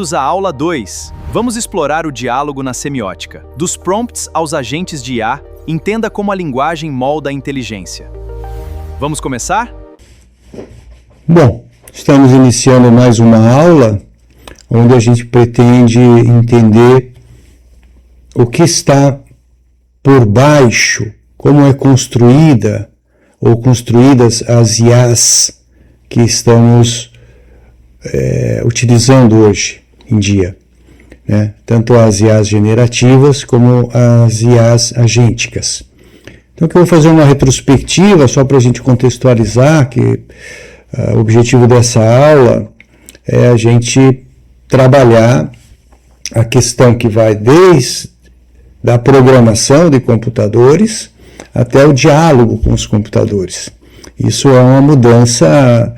Bem-vindos à aula 2. Vamos explorar o diálogo na semiótica. Dos prompts aos agentes de IA, entenda como a linguagem molda a inteligência. Vamos começar? Bom, estamos iniciando mais uma aula onde a gente pretende entender o que está por baixo, como é construída ou construídas as IAs que estamos utilizando hoje em dia, né? Tanto as IAs generativas como as IAs agênticas. Então, aqui eu vou fazer uma retrospectiva só para a gente contextualizar que o objetivo dessa aula é a gente trabalhar a questão que vai desde a programação de computadores até o diálogo com os computadores. Isso é uma mudança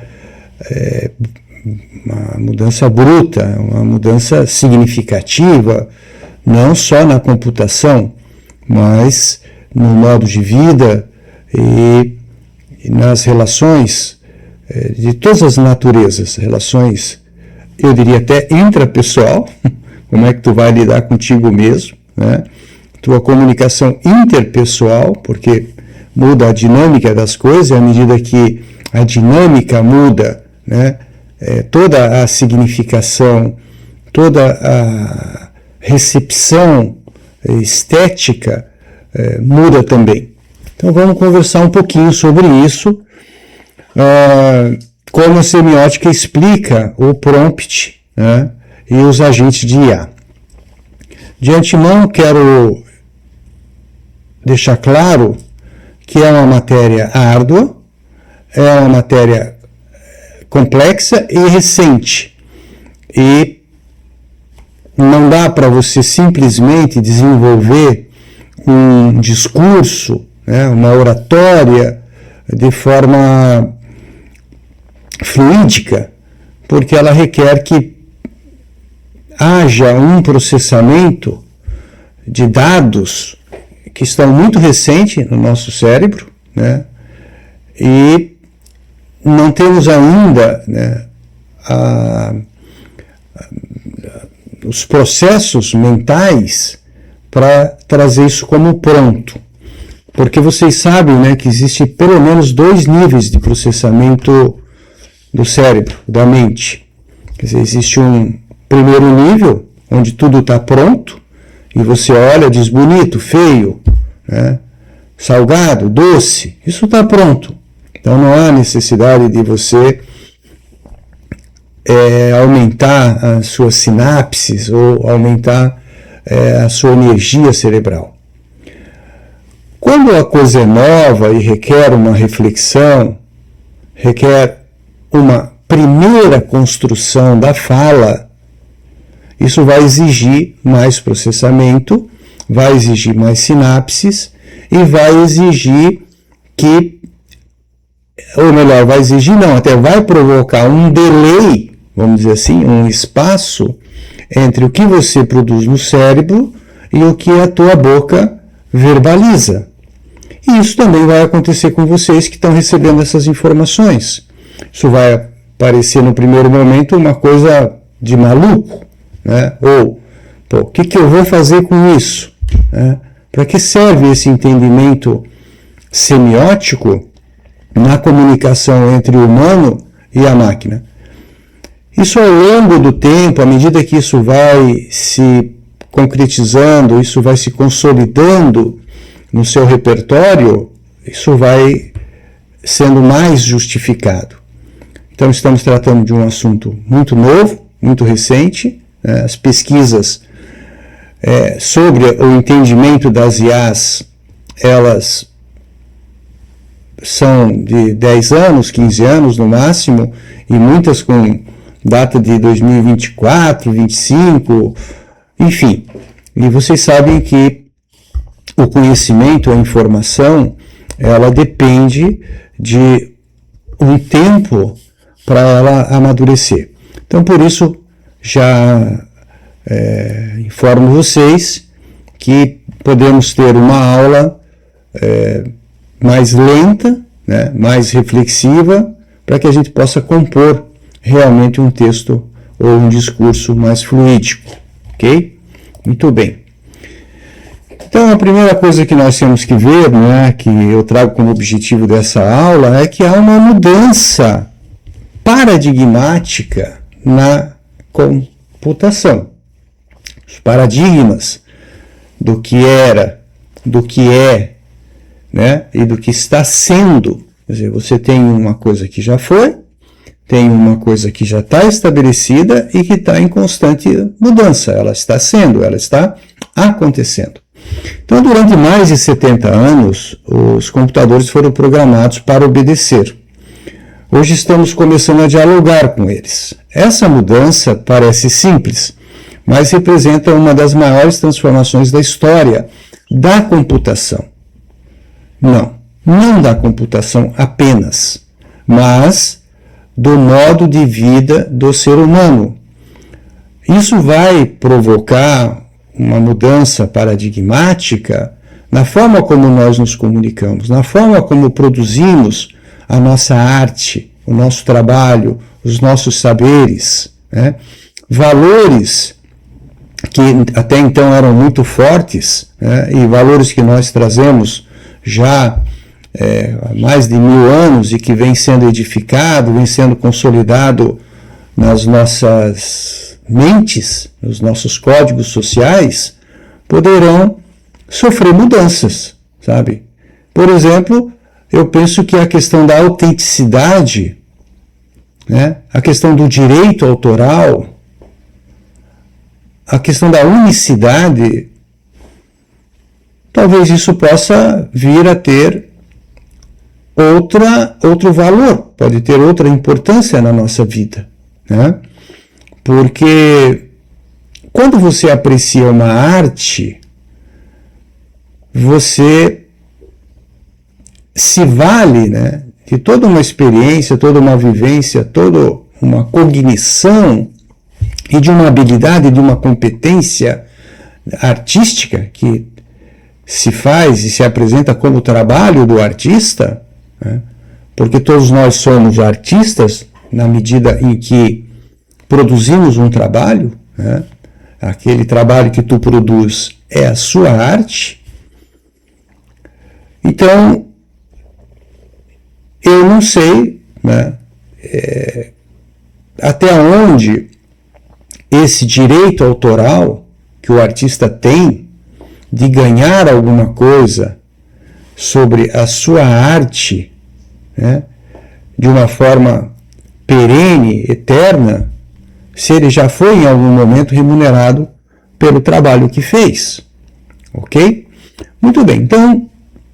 bruta, uma mudança significativa, não só na computação, mas no modo de vida e nas relações de todas as naturezas, relações, eu diria até intrapessoal, como é que tu vai lidar contigo mesmo, né? Tua comunicação interpessoal, porque muda a dinâmica das coisas, e à medida que a dinâmica muda, né? Toda a significação, toda a recepção estética muda também. Então vamos conversar um pouquinho sobre isso, como a semiótica explica o prompt, né, e os agentes de IA. De antemão quero deixar claro que é uma matéria árdua, é uma matéria complexa e recente, e não dá para você simplesmente desenvolver um discurso, né, uma oratória de forma fluídica, porque ela requer que haja um processamento de dados que estão muito recente no nosso cérebro, né, e não temos ainda, né, os processos mentais para trazer isso como pronto. Porque vocês sabem, né, que existe pelo menos 2 níveis de processamento do cérebro, da mente. Quer dizer, existe um primeiro nível, onde tudo está pronto, e você olha, diz bonito, feio, né, salgado, doce, isso está pronto. Então não há necessidade de você aumentar as suas sinapses ou aumentar a sua energia cerebral. Quando a coisa é nova e requer uma reflexão, requer uma primeira construção da fala, isso vai exigir mais processamento, vai exigir mais sinapses e vai exigir que, ou melhor, vai exigir não, até vai provocar um delay, vamos dizer assim, um espaço entre o que você produz no cérebro e o que a tua boca verbaliza. E isso também vai acontecer com vocês que estão recebendo essas informações. Isso vai parecer no primeiro momento uma coisa de maluco, né? Ou, o que eu vou fazer com isso? Né? Para que serve esse entendimento semiótico na comunicação entre o humano e a máquina? Isso ao longo do tempo, à medida que isso vai se concretizando, isso vai se consolidando no seu repertório, isso vai sendo mais justificado. Então estamos tratando de um assunto muito novo, muito recente, né? As pesquisas sobre o entendimento das IAs, elas são de 10 anos, 15 anos no máximo, e muitas com data de 2024, 2025, enfim. E vocês sabem que o conhecimento, a informação, ela depende de um tempo para ela amadurecer. Então, por isso, já informo vocês que podemos ter uma aula mais lenta, né, mais reflexiva, para que a gente possa compor realmente um texto ou um discurso mais fluídico, ok? Muito bem. Então, a primeira coisa que nós temos que ver, né, que eu trago como objetivo dessa aula, é que há uma mudança paradigmática na computação. Os paradigmas do que era, do que é, né, e do que está sendo. Quer dizer, você tem uma coisa que já foi, tem uma coisa que já está estabelecida e que está em constante mudança. Ela está sendo, ela está acontecendo. Então, durante mais de 70 anos, os computadores foram programados para obedecer. Hoje estamos começando a dialogar com eles. Essa mudança parece simples, mas representa uma das maiores transformações da história da computação. Não da computação apenas, mas do modo de vida do ser humano. Isso vai provocar uma mudança paradigmática na forma como nós nos comunicamos, na forma como produzimos a nossa arte, o nosso trabalho, os nossos saberes, né? Valores que até então eram muito fortes, né? E valores que nós trazemos já há mais de 1000 anos e que vem sendo edificado, vem sendo consolidado nas nossas mentes, nos nossos códigos sociais, poderão sofrer mudanças, sabe? Por exemplo, eu penso que a questão da autenticidade, né, a questão do direito autoral, a questão da unicidade, talvez isso possa vir a ter outro valor, pode ter outra importância na nossa vida, né? Porque quando você aprecia uma arte, você se vale, né, de toda uma experiência, toda uma vivência, toda uma cognição e de uma habilidade, de uma competência artística que se faz e se apresenta como trabalho do artista, né, porque todos nós somos artistas na medida em que produzimos um trabalho, né, aquele trabalho que tu produz é a sua arte. Então, eu não sei, né, até onde esse direito autoral que o artista tem de ganhar alguma coisa sobre a sua arte, né, de uma forma perene, eterna, se ele já foi em algum momento remunerado pelo trabalho que fez. Ok? Muito bem, então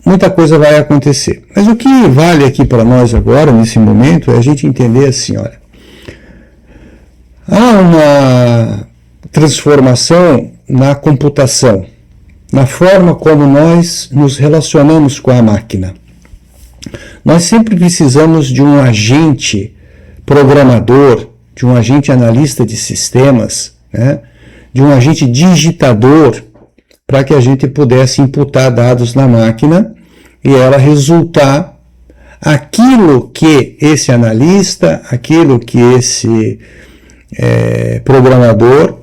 muita coisa vai acontecer. Mas o que vale aqui para nós agora, nesse momento, é a gente entender assim, olha, há uma transformação na computação, na forma como nós nos relacionamos com a máquina. Nós sempre precisamos de um agente programador, de um agente analista de sistemas, né, de um agente digitador, para que a gente pudesse imputar dados na máquina e ela resultar aquilo que esse analista, aquilo que esse programador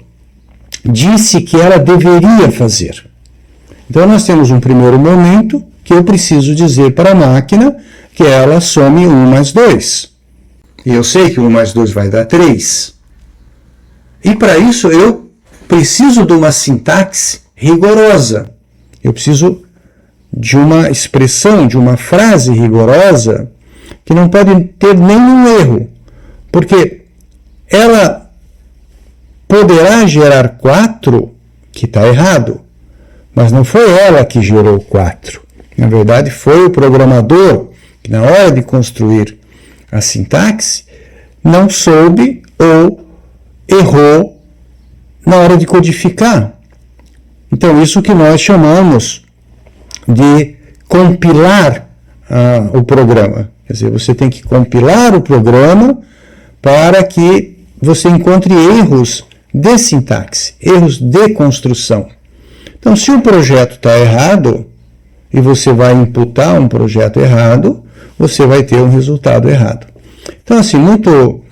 disse que ela deveria fazer. Então nós temos um primeiro momento que eu preciso dizer para a máquina que ela some 1 mais 2. E eu sei que 1 mais 2 vai dar 3. E para isso eu preciso de uma sintaxe rigorosa. Eu preciso de uma expressão, de uma frase rigorosa que não pode ter nenhum erro. Porque ela poderá gerar 4, que está errado. Mas não foi ela que gerou 4. Na verdade, foi o programador que, na hora de construir a sintaxe, não soube ou errou na hora de codificar. Então, isso que nós chamamos de compilar o programa. Quer dizer, você tem que compilar o programa para que você encontre erros de sintaxe, erros de construção. Então, se o projeto está errado e você vai imputar um projeto errado, você vai ter um resultado errado. Então, assim, muito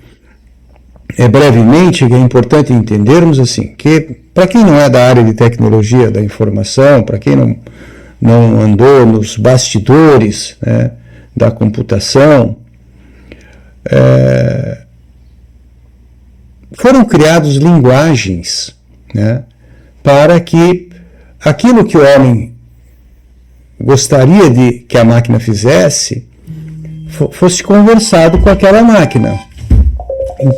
brevemente, que é importante entendermos assim, que para quem não é da área de tecnologia da informação, para quem não andou nos bastidores, né, da computação, foram criadas linguagens, né, para que aquilo que o homem gostaria de que a máquina fizesse fosse conversado com aquela máquina.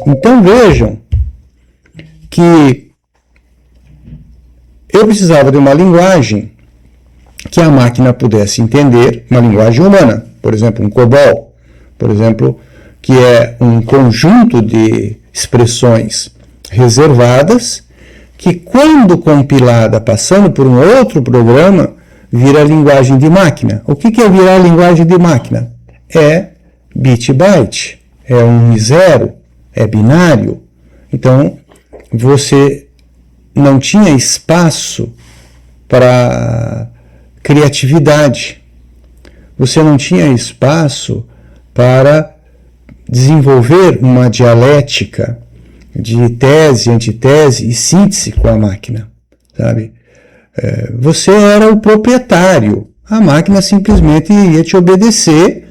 Então vejam que eu precisava de uma linguagem que a máquina pudesse entender, uma linguagem humana, por exemplo, um COBOL, por exemplo, que é um conjunto de expressões reservadas que, quando compilada, passando por um outro programa, vira linguagem de máquina. O que é virar linguagem de máquina? É bit-byte, é 1 e 0, é binário. Então, você não tinha espaço para criatividade. Você não tinha espaço para desenvolver uma dialética de tese, antitese e síntese com a máquina, sabe? Você era o proprietário. A máquina simplesmente ia te obedecer.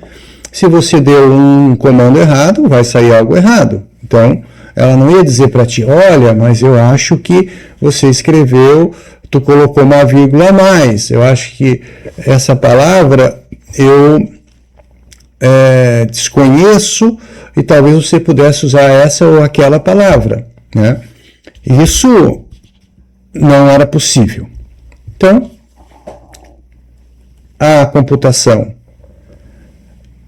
Se você deu um comando errado, vai sair algo errado. Então, ela não ia dizer para ti, olha, mas eu acho que você escreveu, tu colocou uma vírgula a mais. Eu acho que essa palavra eu desconheço e talvez você pudesse usar essa ou aquela palavra, né? Isso não era possível. Então, a computação,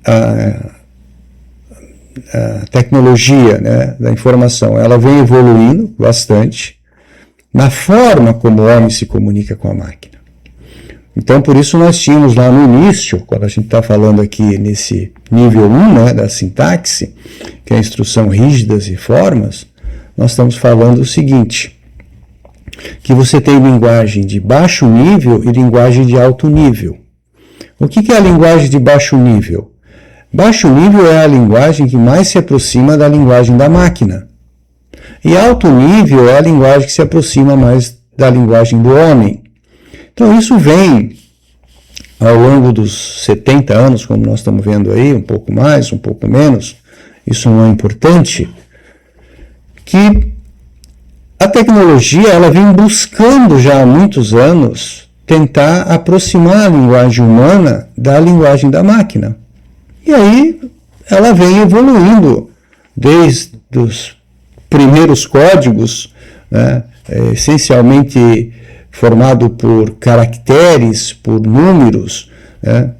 a tecnologia, né, da informação, ela vem evoluindo bastante na forma como o homem se comunica com a máquina. Então, por isso nós tínhamos lá no início, quando a gente está falando aqui nesse nível 1, né, da sintaxe, que é a instrução rígidas e formas, nós estamos falando o seguinte, que você tem linguagem de baixo nível e linguagem de alto nível. O que é a linguagem de baixo nível? Baixo nível é a linguagem que mais se aproxima da linguagem da máquina. E alto nível é a linguagem que se aproxima mais da linguagem do homem. Então isso vem ao longo dos 70 anos, como nós estamos vendo aí, um pouco mais, um pouco menos, isso não é importante, que a tecnologia ela vem buscando já há muitos anos tentar aproximar a linguagem humana da linguagem da máquina. E aí ela vem evoluindo desde os primeiros códigos, né, essencialmente formado por caracteres, por números, né,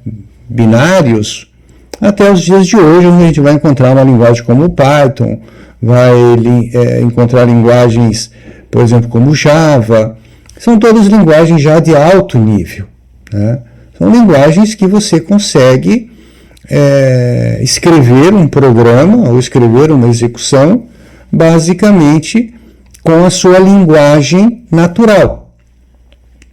binários, até os dias de hoje, onde a gente vai encontrar uma linguagem como o Python, vai encontrar linguagens, por exemplo, como Java. São todas linguagens já de alto nível, né? São linguagens que você consegue escrever um programa ou escrever uma execução basicamente com a sua linguagem natural.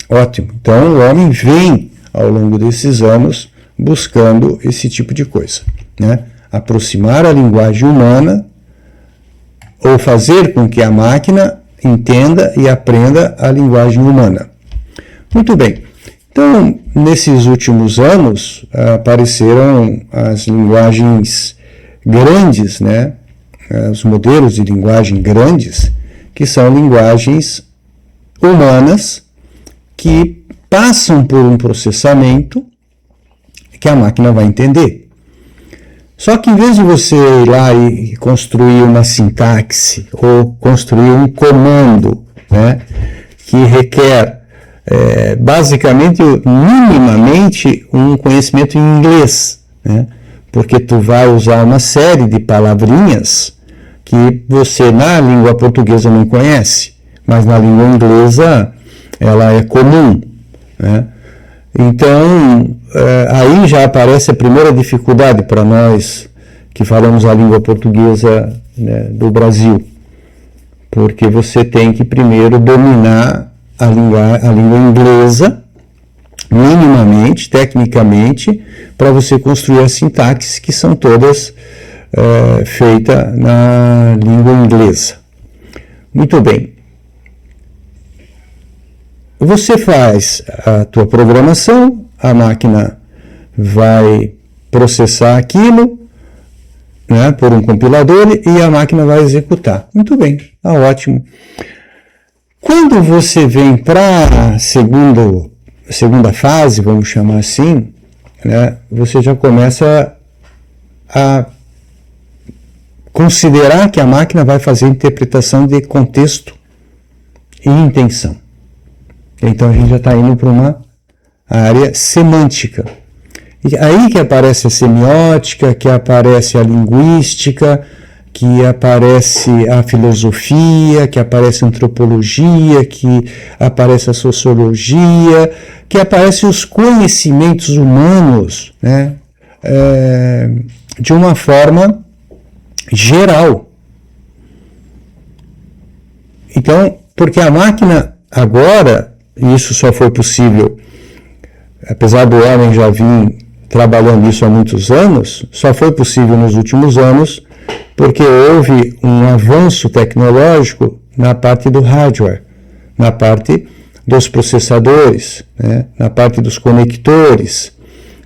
Ótimo. Então, o homem vem, ao longo desses anos, buscando esse tipo de coisa, né? Aproximar a linguagem humana ou fazer com que a máquina entenda e aprenda a linguagem humana. Muito bem. Então, nesses últimos anos, apareceram as linguagens grandes, né? Os modelos de linguagem grandes, que são linguagens humanas que passam por um processamento que a máquina vai entender. Só que em vez de você ir lá e construir uma sintaxe ou construir um comando, né, que requer basicamente, minimamente, um conhecimento em inglês, né, porque tu vai usar uma série de palavrinhas que você na língua portuguesa não conhece, mas na língua inglesa ela é comum, né? Então, aí já aparece a primeira dificuldade para nós que falamos a língua portuguesa, né, do Brasil, porque você tem que primeiro dominar a língua inglesa, minimamente, tecnicamente, para você construir as sintaxes que são todas feita na língua inglesa. Muito bem. Você faz a tua programação, a máquina vai processar aquilo, né, por um compilador e a máquina vai executar. Muito bem, tá ótimo. Quando você vem para a segunda fase, vamos chamar assim, né, você já começa a considerar que a máquina vai fazer interpretação de contexto e intenção. Então a gente já está indo para uma área semântica. E aí que aparece a semiótica, que aparece a linguística, que aparece a filosofia, que aparece a antropologia, que aparece a sociologia, que aparecem os conhecimentos humanos, né, de uma forma geral. Então, porque a máquina agora, e isso só foi possível, apesar do homem já vir trabalhando isso há muitos anos, só foi possível nos últimos anos porque houve um avanço tecnológico na parte do hardware, na parte dos processadores, né, na parte dos conectores,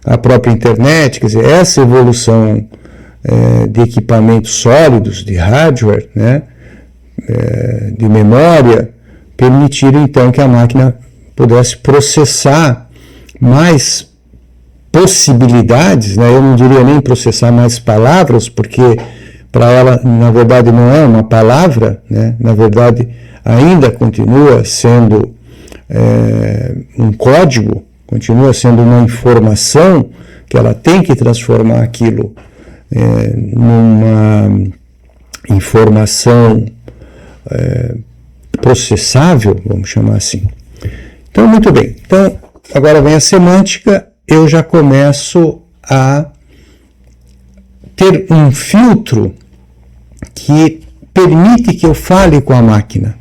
a própria internet. Quer dizer, essa evolução de equipamentos sólidos, de hardware, né, de memória, permitiram então que a máquina pudesse processar mais possibilidades, né? Eu não diria nem processar mais palavras, porque para ela, na verdade, não é uma palavra, né? Na verdade, ainda continua sendo um código, continua sendo uma informação que ela tem que transformar aquilo numa informação processável, vamos chamar assim. Então, muito bem. Então, agora vem a semântica, eu já começo a ter um filtro que permite que eu fale com a máquina.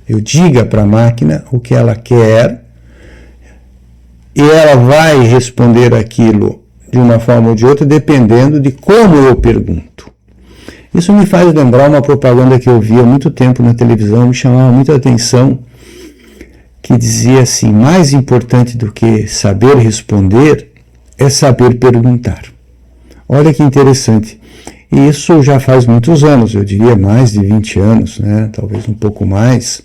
Eu diga para a máquina o que ela quer e ela vai responder aquilo de uma forma ou de outra, dependendo de como eu pergunto. Isso me faz lembrar uma propaganda que eu vi há muito tempo na televisão, me chamava muita atenção, que dizia assim: mais importante do que saber responder é saber perguntar. Olha que interessante. E isso já faz muitos anos, eu diria mais de 20 anos, né? Talvez um pouco mais.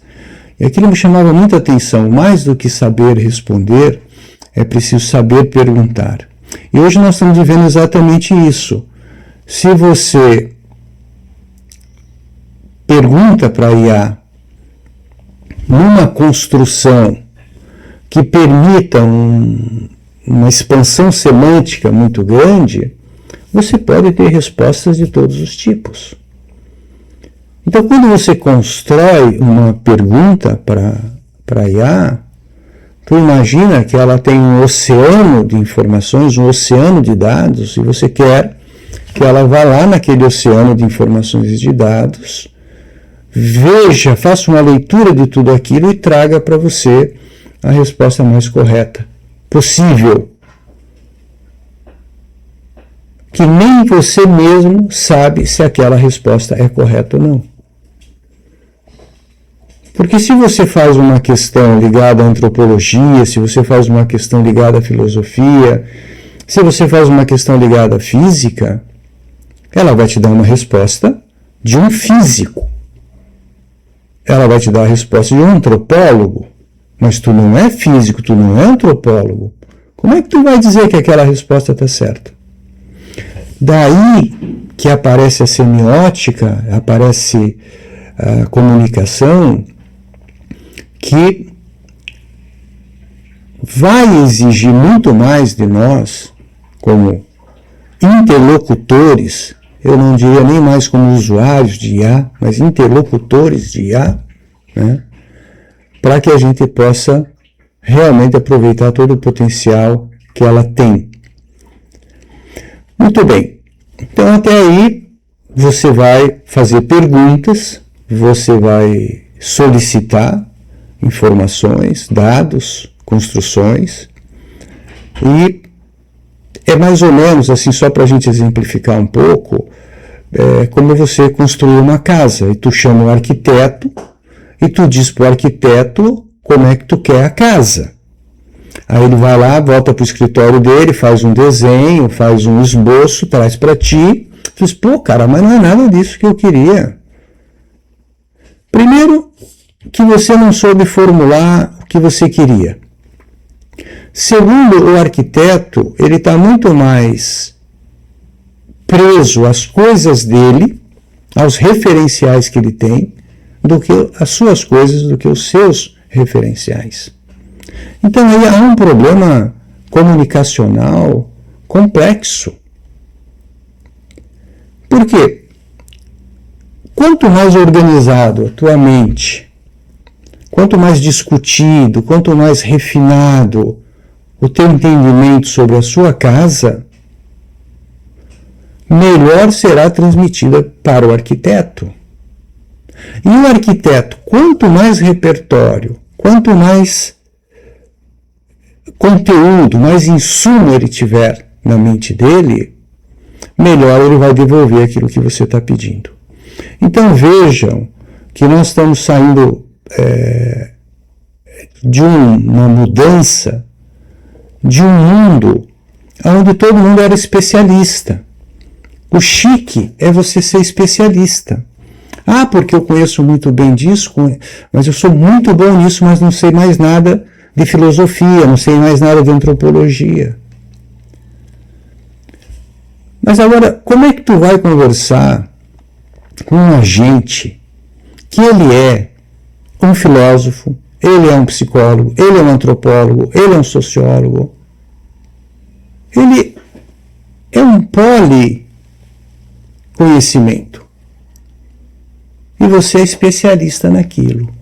E aquilo me chamava muita atenção. Mais do que saber responder, é preciso saber perguntar. E hoje nós estamos vivendo exatamente isso. Se você pergunta para a IA numa construção que permita uma expansão semântica muito grande, você pode ter respostas de todos os tipos. Então, quando você constrói uma pergunta para a IA, tu imagina que ela tem um oceano de informações, um oceano de dados, e você quer que ela vá lá naquele oceano de informações e de dados, veja, faça uma leitura de tudo aquilo e traga para você a resposta mais correta possível, que nem você mesmo sabe se aquela resposta é correta ou não. Porque se você faz uma questão ligada à antropologia, se você faz uma questão ligada à filosofia, se você faz uma questão ligada à física, ela vai te dar uma resposta de um físico. Ela vai te dar a resposta de um antropólogo. Mas tu não é físico, tu não é antropólogo. Como é que tu vai dizer que aquela resposta está certa? Daí que aparece a semiótica, aparece a comunicação, que vai exigir muito mais de nós, como interlocutores, eu não diria nem mais como usuários de IA, mas interlocutores de IA, né, para que a gente possa realmente aproveitar todo o potencial que ela tem. Muito bem. Então, até aí, você vai fazer perguntas, você vai solicitar informações, dados, construções, e é mais ou menos assim, só para a gente exemplificar um pouco, como você construir uma casa. E tu chama o arquiteto e tu diz para o arquiteto como é que tu quer a casa. Aí ele vai lá, volta para o escritório dele, faz um desenho, faz um esboço, traz para ti. Tu diz, pô, cara, mas não é nada disso que eu queria. Primeiro, que você não soube formular o que você queria. Segundo, o arquiteto, ele está muito mais preso às coisas dele, aos referenciais que ele tem, do que as suas coisas, do que os seus referenciais. Então aí há um problema comunicacional complexo. Por quê? Quanto mais organizado a tua mente, quanto mais discutido, quanto mais refinado o teu entendimento sobre a sua casa, melhor será transmitida para o arquiteto. E o arquiteto, quanto mais repertório, quanto mais conteúdo, mais insumo ele tiver na mente dele, melhor ele vai devolver aquilo que você está pedindo. Então vejam que nós estamos saindo de uma mudança de um mundo onde todo mundo era especialista. O chique é você ser especialista. Ah, porque eu conheço muito bem disso, mas eu sou muito bom nisso, mas não sei mais nada de filosofia, não sei mais nada de antropologia. Mas agora, como é que tu vai conversar com um agente que ele é um filósofo, ele é um psicólogo, ele é um antropólogo, ele é um sociólogo, ele é um policonhecimento. E você é especialista naquilo.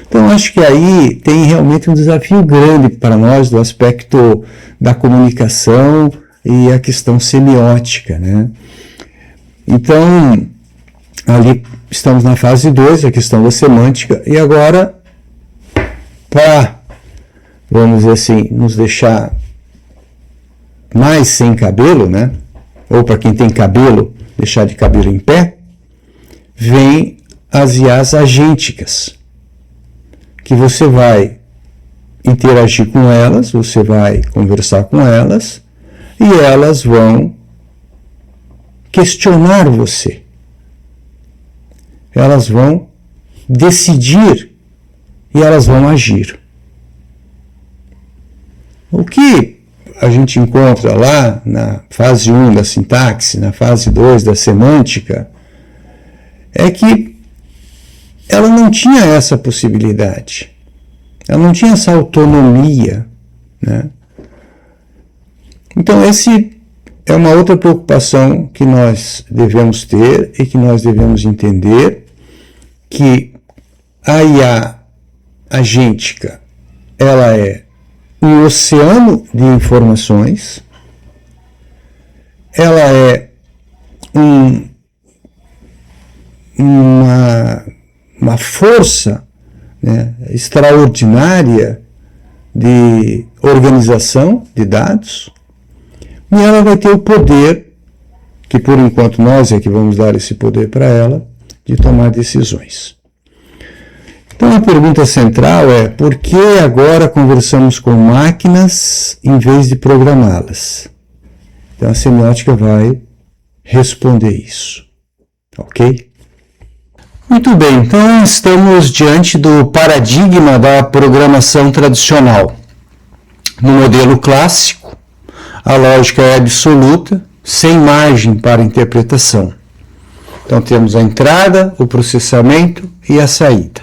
Então, acho que aí tem realmente um desafio grande para nós do aspecto da comunicação e a questão semiótica, né? Então, ali estamos na fase 2, a questão da semântica, e agora, para, vamos dizer assim, nos deixar mais sem cabelo, né? Ou para quem tem cabelo, deixar de cabelo em pé, vem as IAs agênticas, que você vai interagir com elas, você vai conversar com elas, e elas vão questionar você. Elas vão decidir e elas vão agir. O que a gente encontra lá na fase 1 da sintaxe, na fase 2 da semântica, é que ela não tinha essa possibilidade. Ela não tinha essa autonomia, né? Então, esse é uma outra preocupação que nós devemos ter e que nós devemos entender, que a IA agêntica, ela é um oceano de informações, ela é uma força, né, extraordinária de organização de dados, e ela vai ter o poder, que por enquanto nós é que vamos dar esse poder para ela, de tomar decisões. Então a pergunta central é: por que agora conversamos com máquinas em vez de programá-las? Então a semiótica vai responder isso. Ok? Muito bem, então estamos diante do paradigma da programação tradicional. No modelo clássico, a lógica é absoluta, sem margem para interpretação. Então temos a entrada, o processamento e a saída.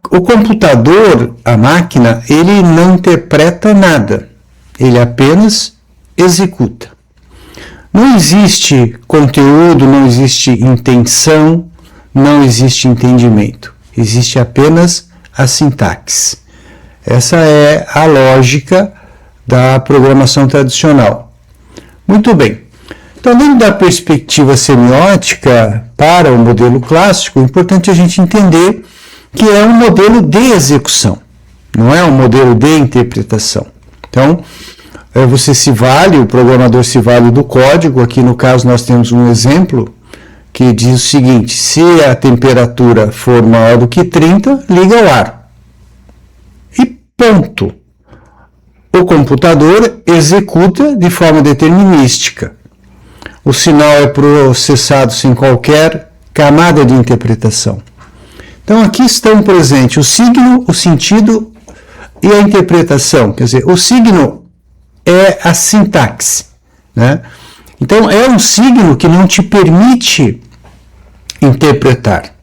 O computador, a máquina, ele não interpreta nada, ele apenas executa. Não existe conteúdo, não existe intenção, não existe entendimento, existe apenas a sintaxe. Essa é a lógica da programação tradicional. Muito bem. Então, dentro da perspectiva semiótica para o modelo clássico, é importante a gente entender que é um modelo de execução, não é um modelo de interpretação. Então, você se vale, o programador se vale do código. Aqui no caso nós temos um exemplo que diz o seguinte: se a temperatura for maior do que 30, liga o ar. E ponto. O computador executa de forma determinística. O sinal é processado sem qualquer camada de interpretação. Então aqui estão presentes o signo, o sentido e a interpretação. Quer dizer, o signo é a sintaxe, né? Então é um signo que não te permite interpretar.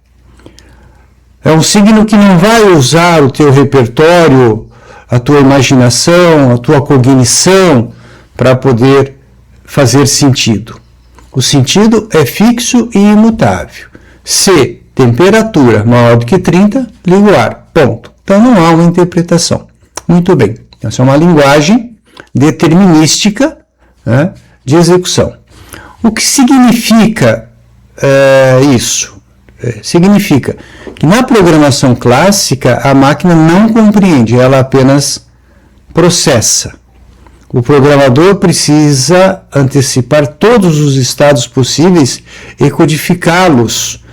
É um signo que não vai usar o teu repertório, a tua imaginação, a tua cognição para poder fazer sentido. O sentido é fixo e imutável. Se temperatura maior do que 30, liga o ar. Ponto. Então não há uma interpretação. Muito bem. Essa é uma linguagem determinística, né, de execução. O que significa isso? Significa que na programação clássica a máquina não compreende, ela apenas processa. O programador precisa antecipar todos os estados possíveis e codificá-los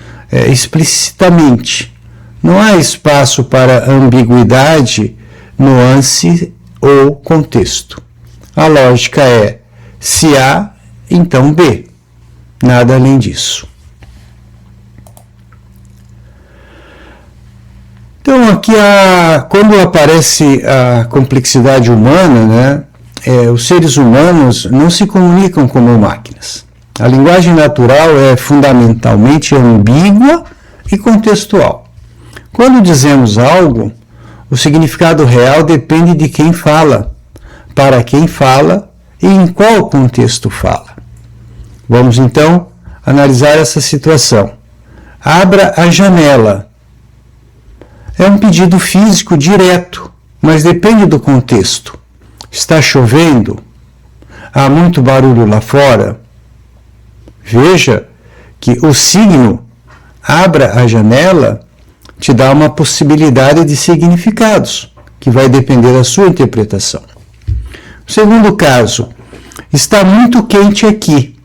explicitamente. Não há espaço para ambiguidade, nuance ou contexto. A lógica é: se A, então B. Nada além disso. Então, aqui, quando aparece a complexidade humana, né, os seres humanos não se comunicam como máquinas. A linguagem natural é fundamentalmente ambígua e contextual. Quando dizemos algo, o significado real depende de quem fala, para quem fala e em qual contexto fala. Vamos então analisar essa situação. Abra a janela. É um pedido físico direto, mas depende do contexto. Está chovendo? Há muito barulho lá fora? Veja que o signo abra a janela te dá uma possibilidade de significados, que vai depender da sua interpretação. O segundo caso, está muito quente aqui.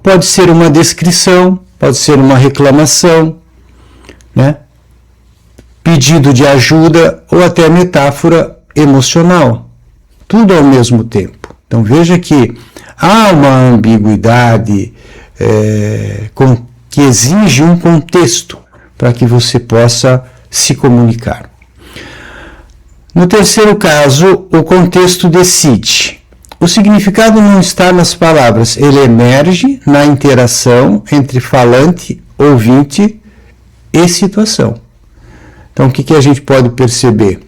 Pode ser uma descrição, pode ser uma reclamação, né? Pedido de ajuda ou até metáfora emocional. Tudo ao mesmo tempo. Então veja que há uma ambiguidade que exige um contexto para que você possa se comunicar. No terceiro caso, o contexto decide. O significado não está nas palavras, ele emerge na interação entre falante, ouvinte e situação. Então, o que a gente pode perceber?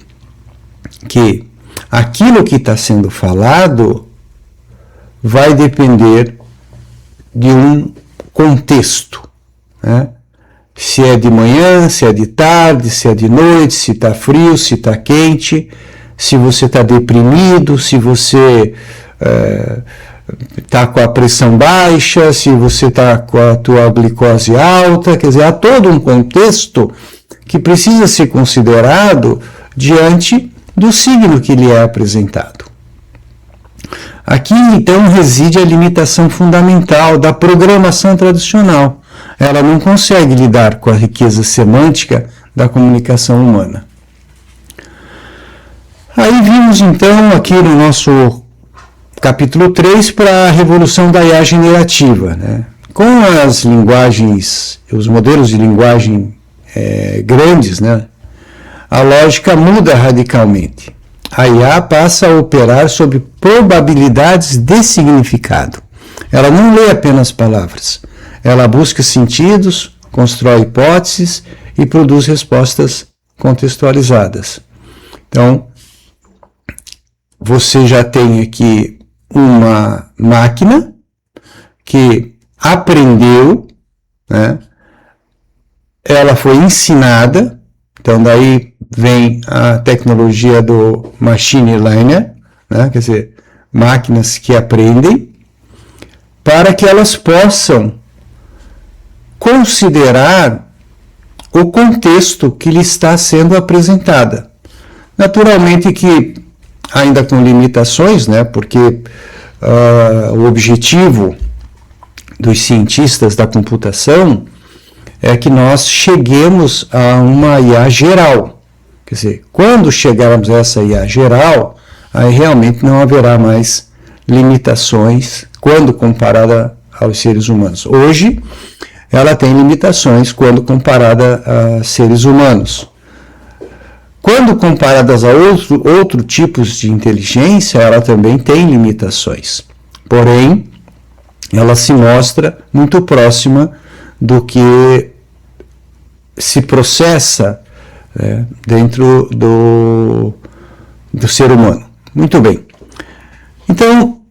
Que aquilo que está sendo falado vai depender de um contexto, né? Se é de manhã, se é de tarde, se é de noite, se está frio, se está quente, se você está deprimido, se você está com a pressão baixa, se você está com a tua glicose alta. Quer dizer, há todo um contexto que precisa ser considerado diante do signo que lhe é apresentado. Aqui, então, reside a limitação fundamental da programação tradicional. Ela não consegue lidar com a riqueza semântica da comunicação humana. Aí vimos, então, aqui no nosso capítulo 3, para a revolução da IA generativa, né? Com as linguagens, os modelos de linguagem grandes, né, a lógica muda radicalmente. A IA passa a operar sobre probabilidades de significado. Ela não lê apenas palavras. Ela busca sentidos, constrói hipóteses e produz respostas contextualizadas. Então, você já tem aqui uma máquina que aprendeu, né? Ela foi ensinada, então daí vem a tecnologia do machine learning, né? Quer dizer, máquinas que aprendem, para que elas possam considerar o contexto que lhe está sendo apresentada. Naturalmente que ainda com limitações, né, porque o objetivo dos cientistas da computação é que nós cheguemos a uma IA geral. Quer dizer, quando chegarmos a essa IA geral, aí realmente não haverá mais limitações quando comparada aos seres humanos. Hoje, ela tem limitações quando comparada a seres humanos. Quando comparadas a outros tipos de inteligência, ela também tem limitações. Porém, ela se mostra muito próxima do que se processa dentro do ser humano. Muito bem. Então,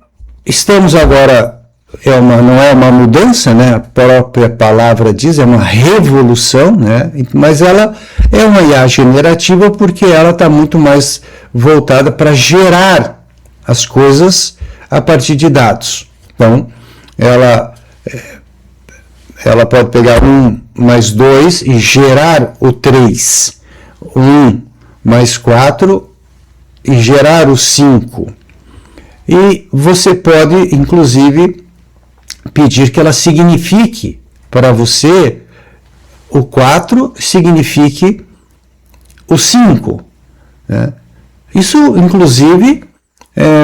estamos agora, não é uma mudança, né? A própria palavra diz, é uma revolução, né? Mas ela é uma IA generativa porque ela está muito mais voltada para gerar as coisas a partir de dados. Então, ela pode pegar 1 mais 2 e gerar o 3, 1 mais 4 e gerar o 5. E você pode, inclusive, pedir que ela signifique para você o 4 signifique o 5. Né? Isso, inclusive,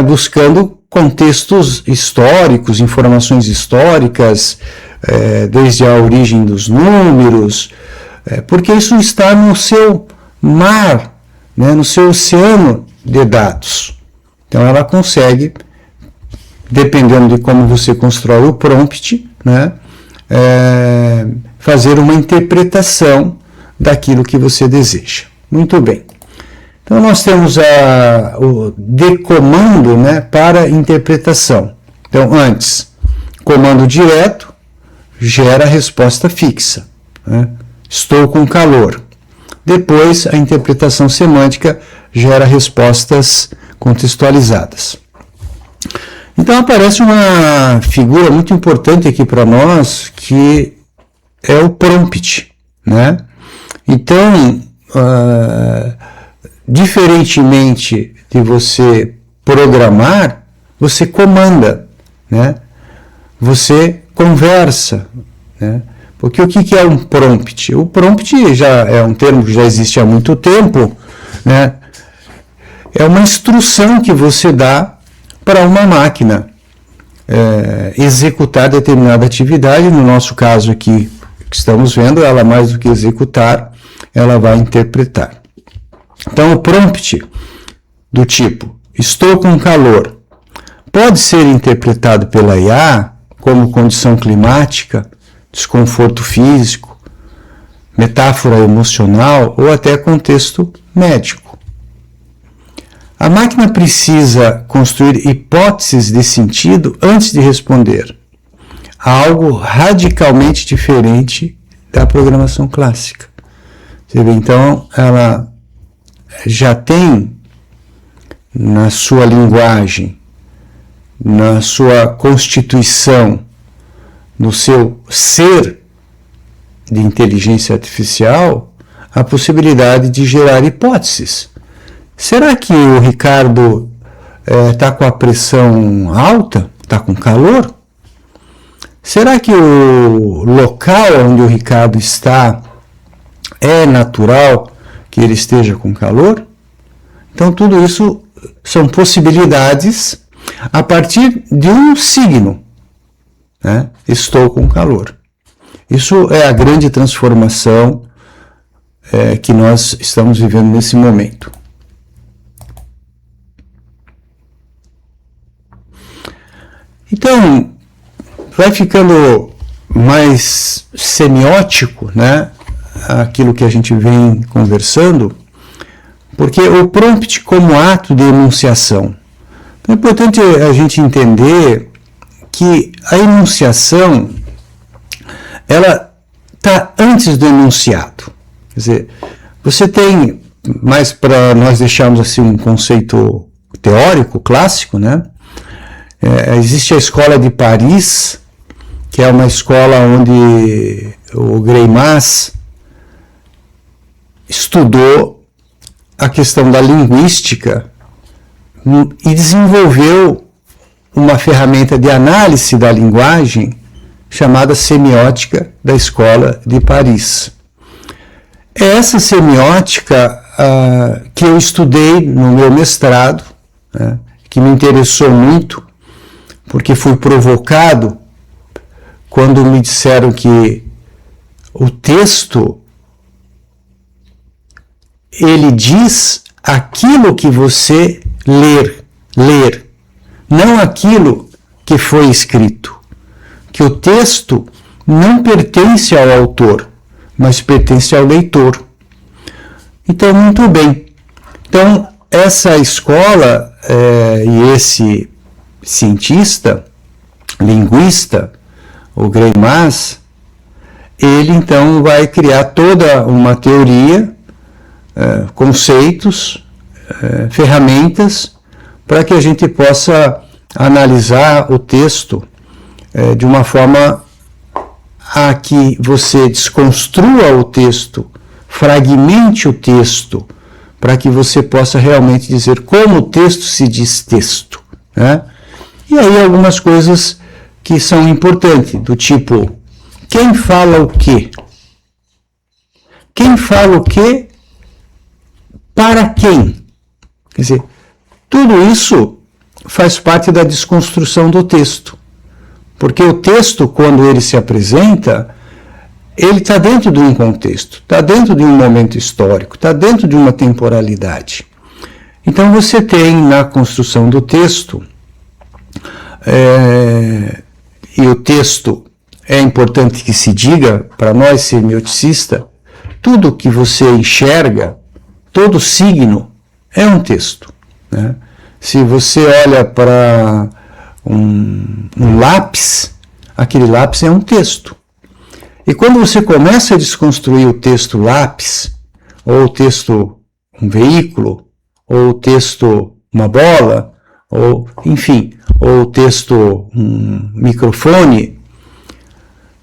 buscando contextos históricos, informações históricas, desde a origem dos números, porque isso está no seu mar, né, no seu oceano de dados. Então ela consegue, dependendo de como você constrói o prompt, né, fazer uma interpretação daquilo que você deseja. Muito bem. Então nós temos o de comando, né, para interpretação. Então antes, comando direto gera resposta fixa. Né? Estou com calor. Depois a interpretação semântica gera respostas contextualizadas. Então aparece uma figura muito importante aqui para nós, que é o prompt, né? Então, diferentemente de você programar, você comanda, né? Você conversa, né? Porque o que é um prompt? O prompt já é um termo que já existe há muito tempo, né? É uma instrução que você dá para uma máquina executar determinada atividade. No nosso caso aqui, que estamos vendo, ela mais do que executar, ela vai interpretar. Então, o prompt do tipo, estou com calor, pode ser interpretado pela IA como condição climática, desconforto físico, metáfora emocional ou até contexto médico. A máquina precisa construir hipóteses de sentido antes de responder, algo radicalmente diferente da programação clássica. Você vê, então, ela já tem na sua linguagem, na sua constituição, no seu ser de inteligência artificial, a possibilidade de gerar hipóteses. Será que o Ricardo está com a pressão alta? Está com calor? Será que o local onde o Ricardo está é natural que ele esteja com calor? Então, tudo isso são possibilidades a partir de um signo. Né? Estou com calor. Isso é a grande transformação que nós estamos vivendo nesse momento. Então, vai ficando mais semiótico, né, aquilo que a gente vem conversando, porque o prompt como ato de enunciação. Então, é importante a gente entender que a enunciação, ela está antes do enunciado. Quer dizer, você tem, mais para nós deixarmos assim um conceito teórico, clássico, né? Existe a escola de Paris, que é uma escola onde o Greimas estudou a questão da linguística e desenvolveu uma ferramenta de análise da linguagem chamada semiótica da Escola de Paris. É essa semiótica que eu estudei no meu mestrado, né, que me interessou muito, porque fui provocado quando me disseram que o texto, ele diz aquilo que você ler, não aquilo que foi escrito. Que o texto não pertence ao autor, mas pertence ao leitor. Então, muito bem. Então, essa escola e esse cientista, linguista, o Greimas, ele então vai criar toda uma teoria, conceitos, ferramentas, para que a gente possa analisar o texto de uma forma a que você desconstrua o texto, fragmente o texto, para que você possa realmente dizer como o texto se diz texto, né? E aí algumas coisas que são importantes, do tipo, quem fala o quê? Quem fala o quê? Para quem? Quer dizer, tudo isso faz parte da desconstrução do texto. Porque o texto, quando ele se apresenta, ele está dentro de um contexto, está dentro de um momento histórico, está dentro de uma temporalidade. Então você tem na construção do texto, e o texto é importante que se diga, para nós semioticistas, tudo que você enxerga, todo signo é um texto, né? Se você olha para um lápis, aquele lápis é um texto. E quando você começa a desconstruir o texto lápis, ou o texto um veículo, ou o texto uma bola, ou enfim, ou o texto um microfone,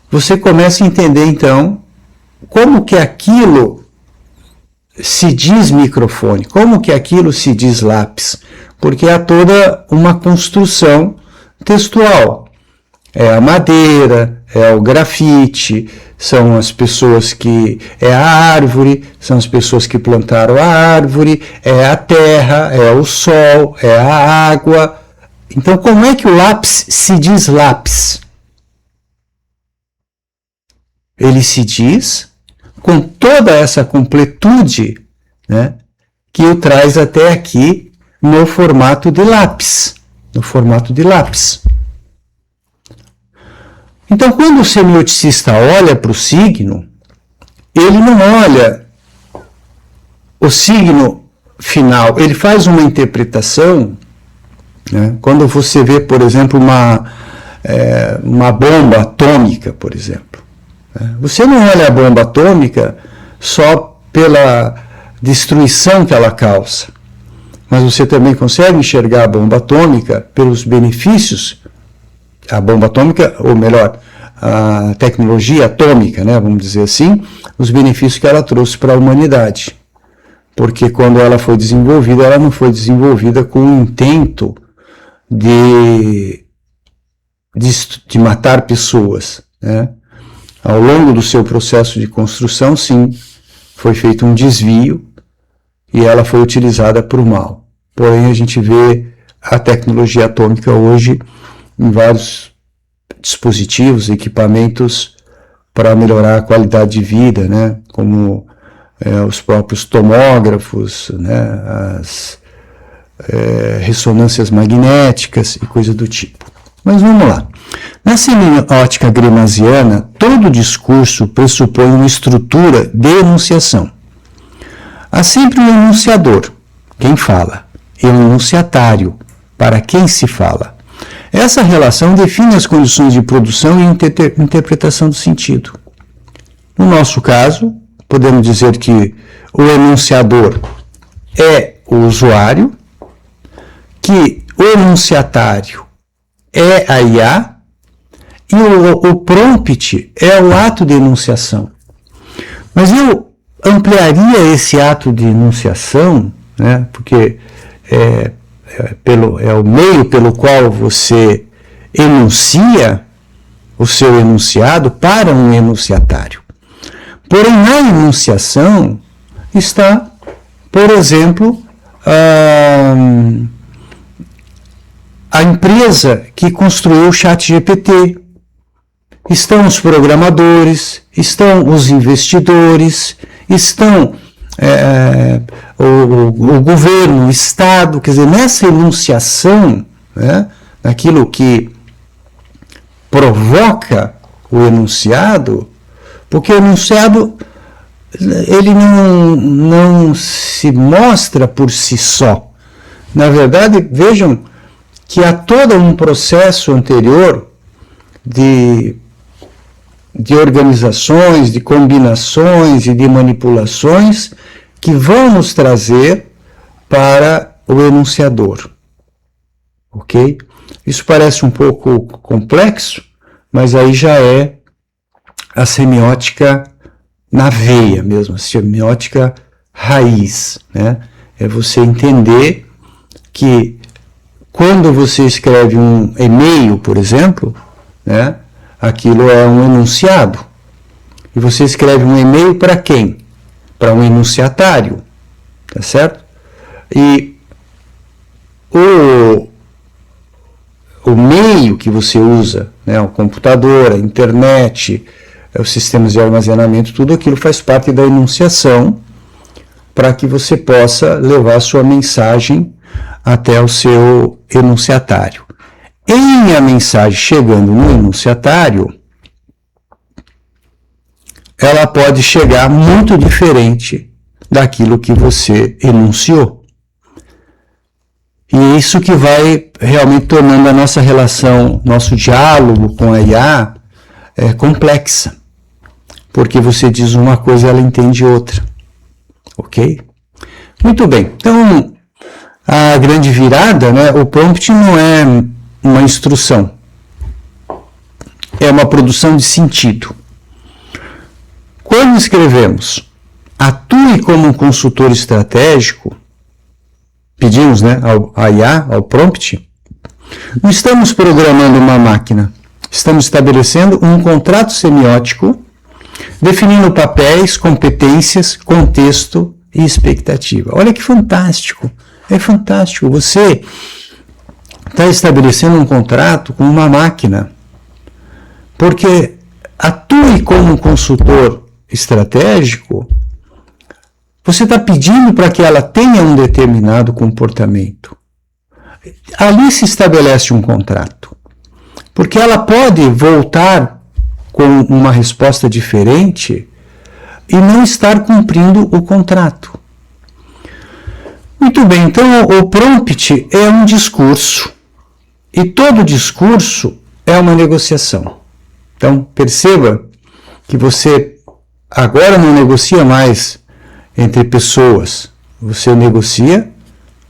você começa a entender então como que aquilo se diz microfone, como que aquilo se diz lápis, porque há toda uma construção textual. É a madeira, é o grafite, são as pessoas que... é a árvore, são as pessoas que plantaram a árvore, é a terra, é o sol, é a água. Então, como é que o lápis se diz lápis? Ele se diz com toda essa completude, né, que o traz até aqui no formato de lápis. No formato de lápis. Então, quando o semioticista olha para o signo, ele não olha o signo final, ele faz uma interpretação, né? Quando você vê, por exemplo, uma bomba atômica, por exemplo, né? Você não olha a bomba atômica só pela destruição que ela causa, mas você também consegue enxergar a bomba atômica pelos benefícios. A bomba atômica, ou melhor, a tecnologia atômica, né, vamos dizer assim, os benefícios que ela trouxe para a humanidade. Porque quando ela foi desenvolvida, ela não foi desenvolvida com o intento de matar pessoas, né? Ao longo do seu processo de construção, sim, foi feito um desvio e ela foi utilizada para o mal. Porém, a gente vê a tecnologia atômica hoje em vários dispositivos, equipamentos para melhorar a qualidade de vida, né? Como os próprios tomógrafos, né? As ressonâncias magnéticas e coisa do tipo. Mas vamos lá. Na semiótica greimansiana, todo discurso pressupõe uma estrutura de enunciação. Há sempre um enunciador, quem fala, e um enunciatário, para quem se fala. Essa relação define as condições de produção e interpretação do sentido. No nosso caso, podemos dizer que o enunciador é o usuário, que o enunciatário é a IA e o prompt é o ato de enunciação. Mas eu ampliaria esse ato de enunciação, né, porque é o meio pelo qual você enuncia o seu enunciado para um enunciatário. Porém, na enunciação está, por exemplo, a empresa que construiu o ChatGPT, estão os programadores, estão os investidores, estão o governo, o Estado. Quer dizer, nessa enunciação, né, naquilo que provoca o enunciado, porque o enunciado ele não se mostra por si só. Na verdade, vejam que há todo um processo anterior de organizações, de combinações e de manipulações que vão nos trazer para o enunciador. Ok? Isso parece um pouco complexo, mas aí já é a semiótica na veia mesmo, a semiótica raiz, né? É você entender que quando você escreve um e-mail, por exemplo, né, aquilo é um enunciado. E você escreve um e-mail para quem? Para um enunciatário, tá certo? E o meio que você usa, né, o computador, a internet, os sistemas de armazenamento, tudo aquilo faz parte da enunciação para que você possa levar a sua mensagem até o seu enunciatário. Em a mensagem chegando no enunciatário, ela pode chegar muito diferente daquilo que você enunciou. E é isso que vai realmente tornando a nossa relação, nosso diálogo com a IA complexa. Porque você diz uma coisa e ela entende outra. Ok? Muito bem. Então, a grande virada, né, o prompt não é uma instrução. É uma produção de sentido. Quando escrevemos atue como um consultor estratégico, pedimos, né, ao IA, ao prompt, não estamos programando uma máquina. Estamos estabelecendo um contrato semiótico, definindo papéis, competências, contexto e expectativa. Olha que fantástico! É fantástico. Você está estabelecendo um contrato com uma máquina, porque atue como um consultor estratégico, você está pedindo para que ela tenha um determinado comportamento. Ali se estabelece um contrato, porque ela pode voltar com uma resposta diferente e não estar cumprindo o contrato. Muito bem, então o prompt é um discurso, e todo discurso é uma negociação. Então perceba que você agora não negocia mais entre pessoas, você negocia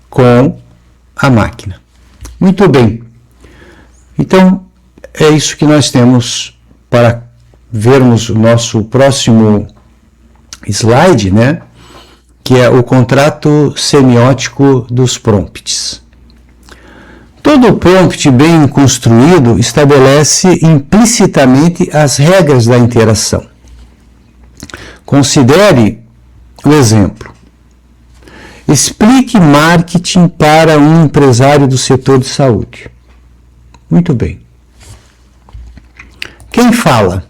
com a máquina. Muito bem, então é isso que nós temos para vermos o nosso próximo slide, né? Que é o contrato semiótico dos prompts. Todo prompt bem construído estabelece implicitamente as regras da interação. Considere o exemplo. Explique marketing para um empresário do setor de saúde. Muito bem. Quem fala?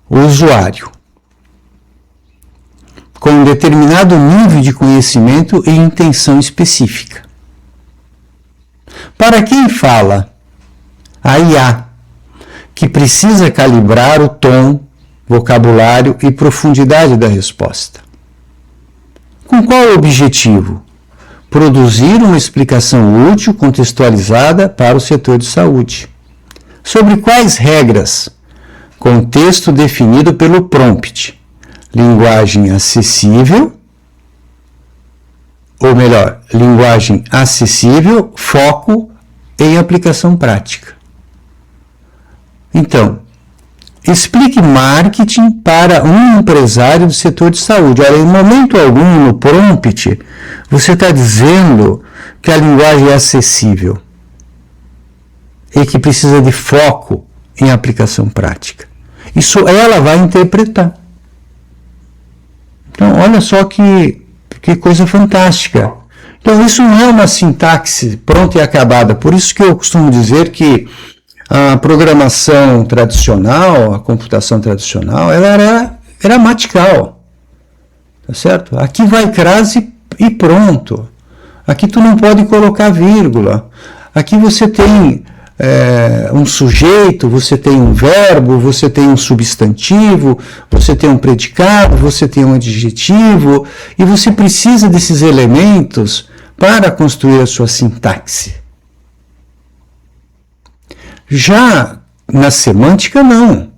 O usuário, com um determinado nível de conhecimento e intenção específica. Para quem fala? A IA, que precisa calibrar o tom, vocabulário e profundidade da resposta. Com qual objetivo? Produzir uma explicação útil, contextualizada para o setor de saúde. Sobre quais regras? Contexto definido pelo prompt. Linguagem acessível, ou melhor, linguagem acessível, foco em aplicação prática. Então, explique marketing para um empresário do setor de saúde. Olha, em momento algum no prompt, você está dizendo que a linguagem é acessível e que precisa de foco em aplicação prática. Isso ela vai interpretar. Então, olha só que coisa fantástica. Então, isso não é uma sintaxe pronta e acabada. Por isso que eu costumo dizer que a programação tradicional, a computação tradicional, ela era gramatical. Tá certo? Aqui vai crase e pronto. Aqui tu não pode colocar vírgula. Aqui você tem um sujeito, você tem um verbo, você tem um substantivo, você tem um predicado, você tem um adjetivo, e você precisa desses elementos para construir a sua sintaxe. Já na semântica, não.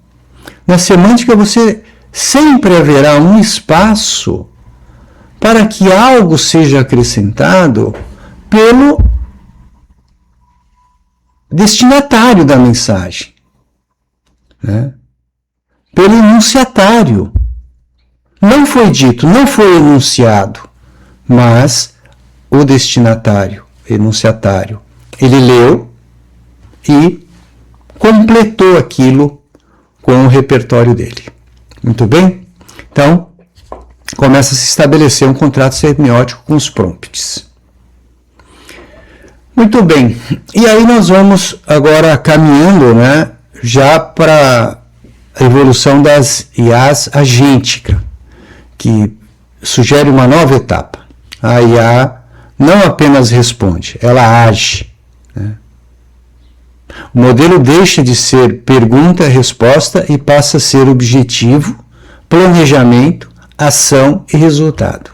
Na semântica, você sempre haverá um espaço para que algo seja acrescentado pelo destinatário da mensagem, né? Pelo enunciatário. Não foi dito, não foi enunciado, mas o destinatário, enunciatário, ele leu e completou aquilo com o repertório dele. Muito bem? Então, começa a se estabelecer um contrato semiótico com os prompts. Muito bem, e aí nós vamos agora caminhando, né, já para a evolução das IAs agêntica, que sugere uma nova etapa. A IA não apenas responde, ela age, né? O modelo deixa de ser pergunta-resposta e passa a ser objetivo, planejamento, ação e resultado.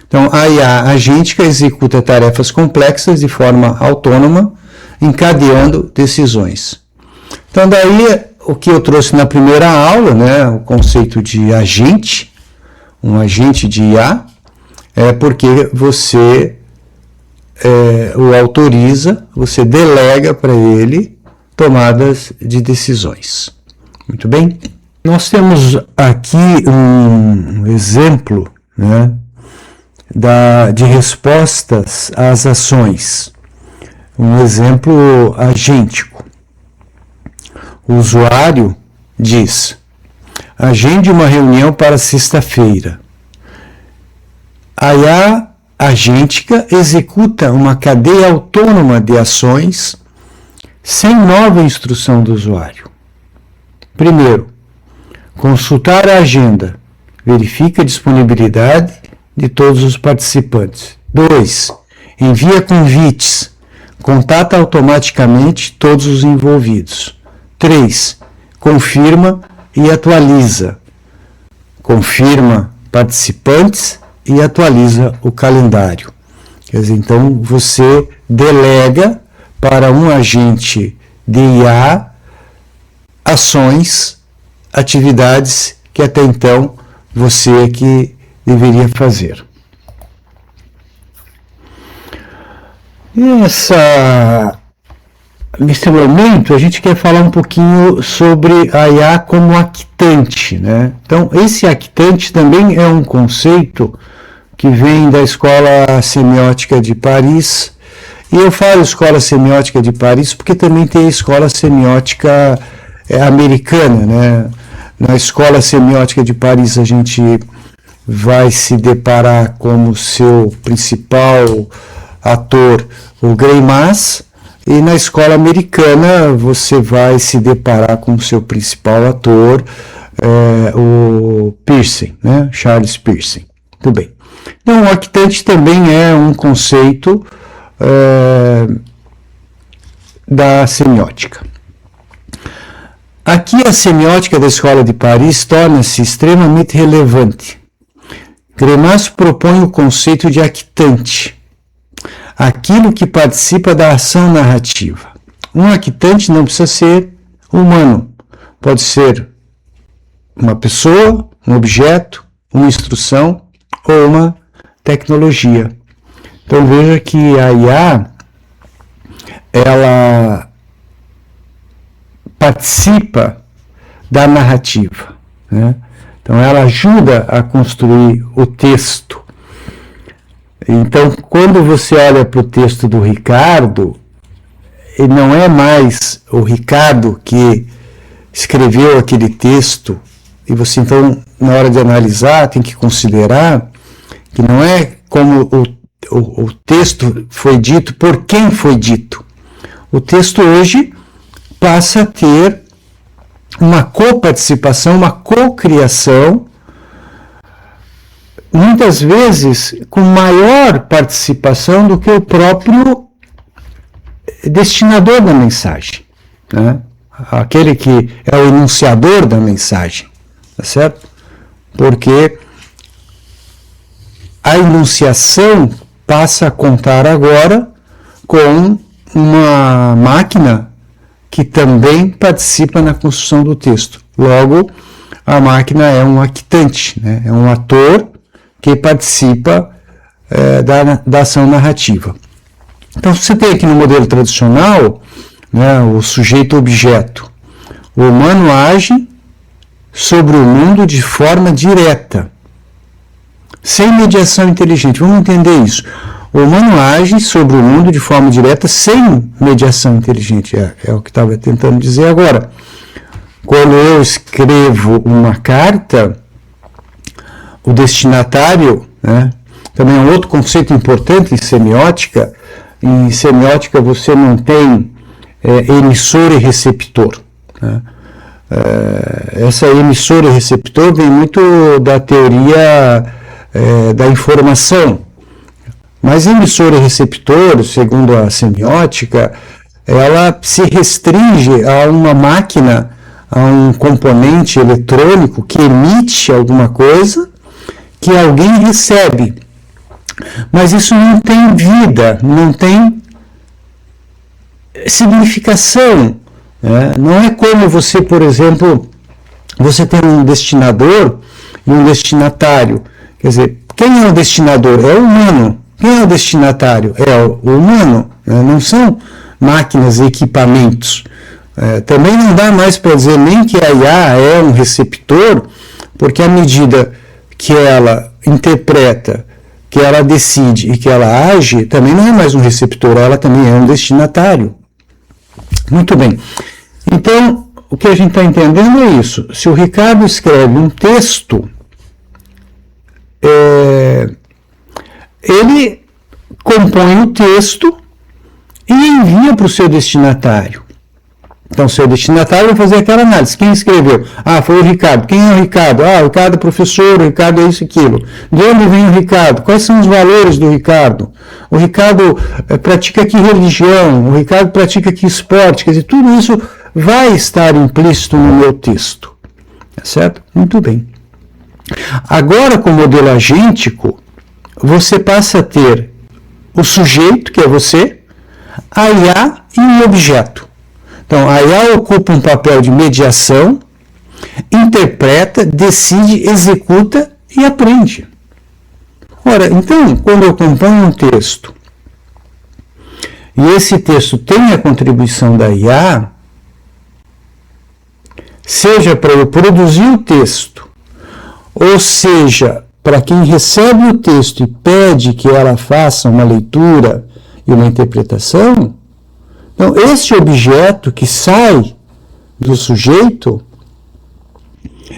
Então, a IA agêntica executa tarefas complexas de forma autônoma, encadeando decisões. Então, daí o que eu trouxe na primeira aula, né, o conceito de agente, um agente de IA, é porque você o autoriza, você delega para ele tomadas de decisões. Muito bem? Nós temos aqui um exemplo, né, de respostas às ações. Um exemplo agêntico. O usuário diz: agende uma reunião para sexta-feira. A IA agêntica executa uma cadeia autônoma de ações sem nova instrução do usuário. Primeiro, consultar a agenda. Verifica a disponibilidade de todos os participantes. 2. Envia convites. Contata automaticamente todos os envolvidos. 3. Confirma e atualiza. Confirma participantes e atualiza o calendário. Quer dizer, então você delega para um agente de IA ações, atividades que até então você é que deveria fazer. Nesse momento, a gente quer falar um pouquinho sobre a IA como actante, né? Então, esse actante também é um conceito que vem da Escola Semiótica de Paris. E eu falo Escola Semiótica de Paris porque também tem a Escola Semiótica americana, né? Na Escola Semiótica de Paris a gente vai se deparar como seu principal ator o Greimas, e na escola americana você vai se deparar com o seu principal ator, o Peirce, né? Charles Peirce. Muito bem. Então, o actante também é um conceito da semiótica. Aqui a semiótica da Escola de Paris torna-se extremamente relevante. Greimas propõe o conceito de actante, aquilo que participa da ação narrativa. Um actante não precisa ser humano, pode ser uma pessoa, um objeto, uma instrução ou uma tecnologia. Então veja que a IA, ela participa da narrativa, né? Então ela ajuda a construir o texto. Então, quando você olha para o texto do Ricardo, ele não é mais o Ricardo que escreveu aquele texto, e você, então, na hora de analisar, tem que considerar que não é como o texto foi dito, por quem foi dito. O texto hoje passa a ter uma coparticipação, uma cocriação, muitas vezes com maior participação do que o próprio destinador da mensagem, né? Aquele que é o enunciador da mensagem, tá certo? Porque a enunciação passa a contar agora com uma máquina que também participa na construção do texto. Logo, a máquina é um actante, né? É um ator que participa da ação narrativa. Então, você tem aqui no modelo tradicional, né, o sujeito-objeto. O humano age sobre o mundo de forma direta, sem mediação inteligente. Vamos entender isso. O humano age sobre o mundo de forma direta, sem mediação inteligente. É o que estava tentando dizer agora. Quando eu escrevo uma carta, o destinatário, né, também é um outro conceito importante em semiótica. Em semiótica você não tem emissor e receptor, né? Essa emissor e receptor vem muito da teoria da informação. Mas emissor e receptor, segundo a semiótica, ela se restringe a uma máquina, a um componente eletrônico que emite alguma coisa que alguém recebe. Mas isso não tem vida, não tem significação, né? Não é como você, por exemplo, você tem um destinador e um destinatário. Quer dizer, quem é o destinador? É o humano. Quem é o destinatário? É o humano, né? Não são máquinas e equipamentos. Também não dá mais para dizer nem que a IA é um receptor, porque à medida que ela interpreta, que ela decide e que ela age, também não é mais um receptor, ela também é um destinatário. Muito bem. Então, o que a gente está entendendo é isso. Se o Ricardo escreve um texto, ele compõe o texto e envia para o seu destinatário. Então, o seu destinatário vai fazer aquela análise. Quem escreveu? Ah, foi o Ricardo. Quem é o Ricardo? Ah, o Ricardo é professor, o Ricardo é isso e aquilo. De onde vem o Ricardo? Quais são os valores do Ricardo? O Ricardo pratica que religião? O Ricardo pratica que esporte? Quer dizer, tudo isso vai estar implícito no meu texto. Tá certo? Muito bem. Agora, com o modelo agêntico, você passa a ter o sujeito, que é você, a IA e o objeto. Então, a IA ocupa um papel de mediação, interpreta, decide, executa e aprende. Ora, então, quando eu componho um texto, e esse texto tem a contribuição da IA, seja para eu produzir o texto, ou seja, para quem recebe o texto e pede que ela faça uma leitura e uma interpretação, então, esse objeto que sai do sujeito,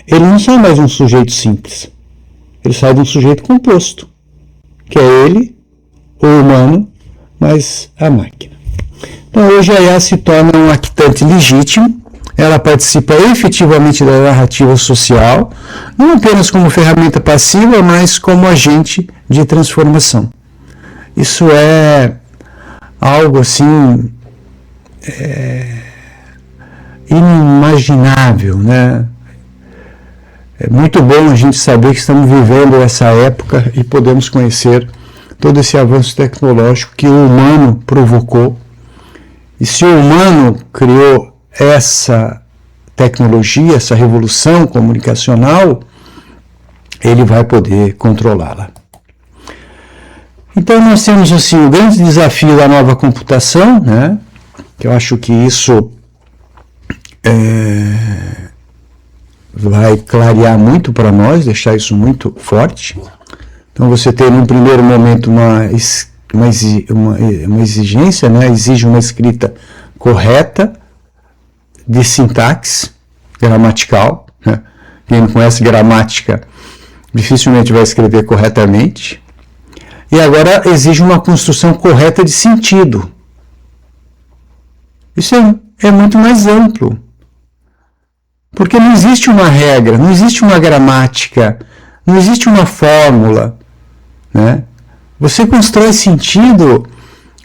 ele não sai mais um sujeito simples. Ele sai de um sujeito composto, que é ele, o humano, mais a máquina. Então, hoje a IA se torna um actante legítimo, ela participa efetivamente da narrativa social, não apenas como ferramenta passiva, mas como agente de transformação. Isso é algo assim inimaginável, né? É muito bom a gente saber que estamos vivendo essa época e podemos conhecer todo esse avanço tecnológico que o humano provocou. E se o humano criou essa tecnologia, essa revolução comunicacional, ele vai poder controlá-la. Então nós temos assim o grande desafio da nova computação, né? Que eu acho que isso vai clarear muito para nós, deixar isso muito forte. Então você tem num primeiro momento uma exigência, né? Exige uma escrita correta, de sintaxe gramatical, né? Quem não conhece gramática dificilmente vai escrever corretamente. E agora exige uma construção correta de sentido. Isso é muito mais amplo. Porque não existe uma regra, não existe uma gramática, não existe uma fórmula, né? Você constrói sentido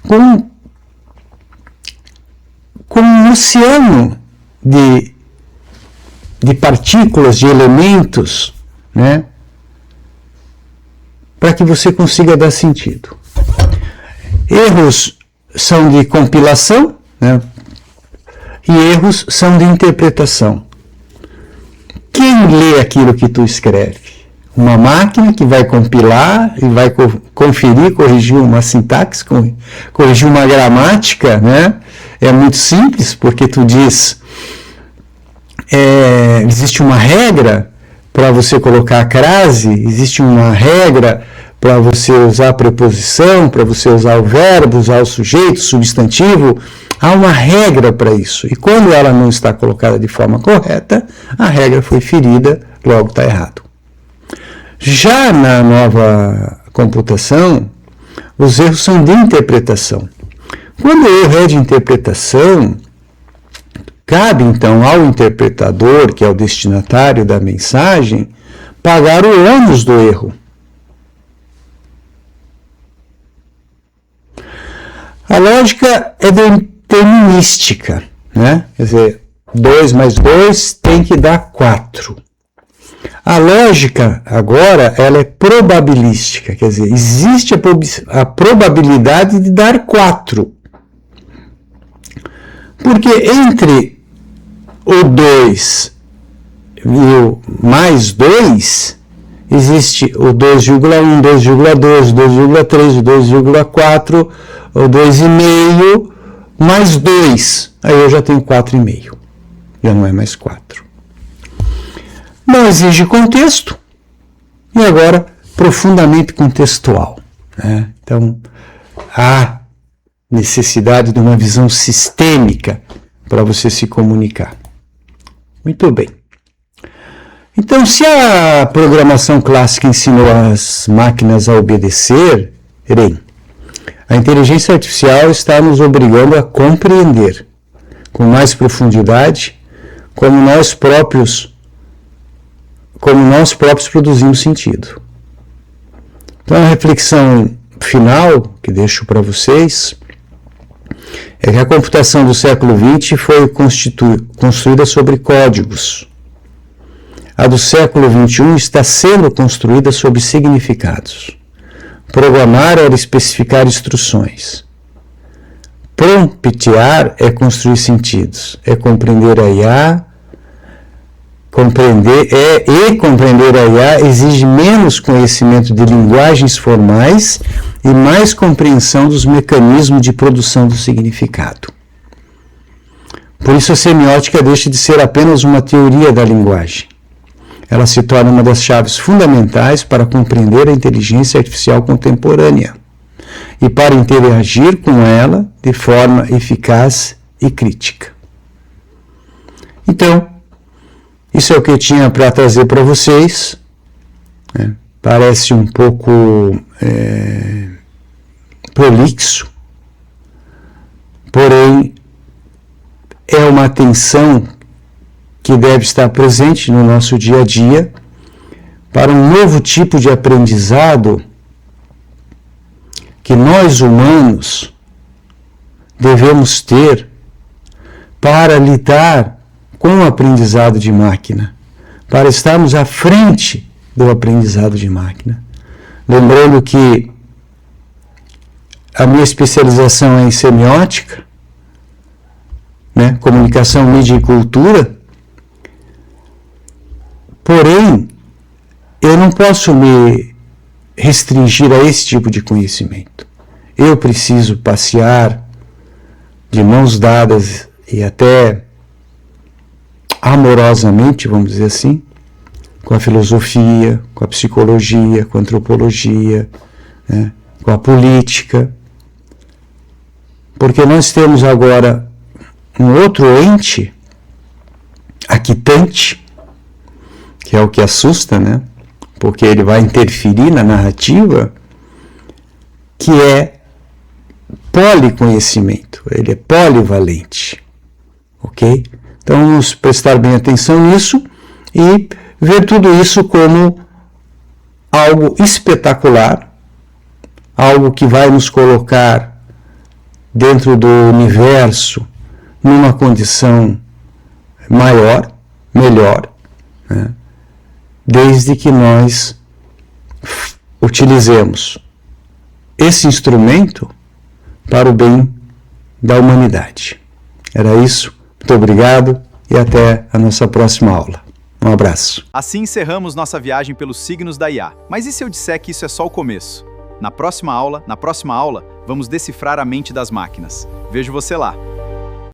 com um oceano de partículas, de elementos, né? Para que você consiga dar sentido. Erros são de compilação, né? E erros são de interpretação. Quem lê aquilo que tu escreve? Uma máquina que vai compilar e vai conferir, corrigir uma sintaxe, corrigir uma gramática, né? É muito simples, porque tu diz, existe uma regra para você colocar a crase, existe uma regra para você usar a preposição, para você usar o verbo, usar o sujeito, substantivo. Há uma regra para isso. E quando ela não está colocada de forma correta, a regra foi ferida, logo está errado. Já na nova computação, os erros são de interpretação. Quando o erro é de interpretação, cabe então ao interpretador, que é o destinatário da mensagem, pagar o ônus do erro. A lógica é determinística, né? Quer dizer, 2 mais 2 tem que dar 4. A lógica, agora, ela é probabilística, quer dizer, existe a probabilidade de dar 4. Porque entre o 2 e o mais 2, existe o 2,1, 2,2, 2,3, 2,4, o 2,5, mais 2. Aí eu já tenho 4,5. Já não é mais 4. Não exige contexto. E agora, profundamente contextual, né? Então, há necessidade de uma visão sistêmica para você se comunicar. Muito bem. Então, se a programação clássica ensinou as máquinas a obedecerem, a inteligência artificial está nos obrigando a compreender com mais profundidade como nós próprios produzimos sentido. Então, a reflexão final que deixo para vocês é que a computação do século XX foi construída sobre códigos. A do século XXI está sendo construída sobre significados. Programar era especificar instruções. Promptear é construir sentidos, é compreender a IA. Compreender a IA exige menos conhecimento de linguagens formais e mais compreensão dos mecanismos de produção do significado. Por isso a semiótica deixa de ser apenas uma teoria da linguagem. Ela se torna uma das chaves fundamentais para compreender a inteligência artificial contemporânea e para interagir com ela de forma eficaz e crítica. Então, isso é o que eu tinha para trazer para vocês. Parece um pouco prolixo, porém é uma atenção que deve estar presente no nosso dia a dia para um novo tipo de aprendizado que nós humanos devemos ter para lidar com o aprendizado de máquina, para estarmos à frente do aprendizado de máquina. Lembrando que a minha especialização é em semiótica, né? Comunicação, mídia e cultura, porém, eu não posso me restringir a esse tipo de conhecimento. Eu preciso passear de mãos dadas e até amorosamente, vamos dizer assim, com a filosofia, com a psicologia, com a antropologia, né, com a política. Porque nós temos agora um outro ente aquitante, que é o que assusta, né? Porque ele vai interferir na narrativa, que é policonhecimento, ele é polivalente, ok? Então vamos prestar bem atenção nisso e ver tudo isso como algo espetacular, algo que vai nos colocar dentro do universo numa condição maior, melhor, né? Desde que nós utilizemos esse instrumento para o bem da humanidade. Era isso. Muito obrigado e até a nossa próxima aula. Um abraço. Assim encerramos nossa viagem pelos signos da IA. Mas e se eu disser que isso é só o começo? Na próxima aula, vamos decifrar a mente das máquinas. Vejo você lá.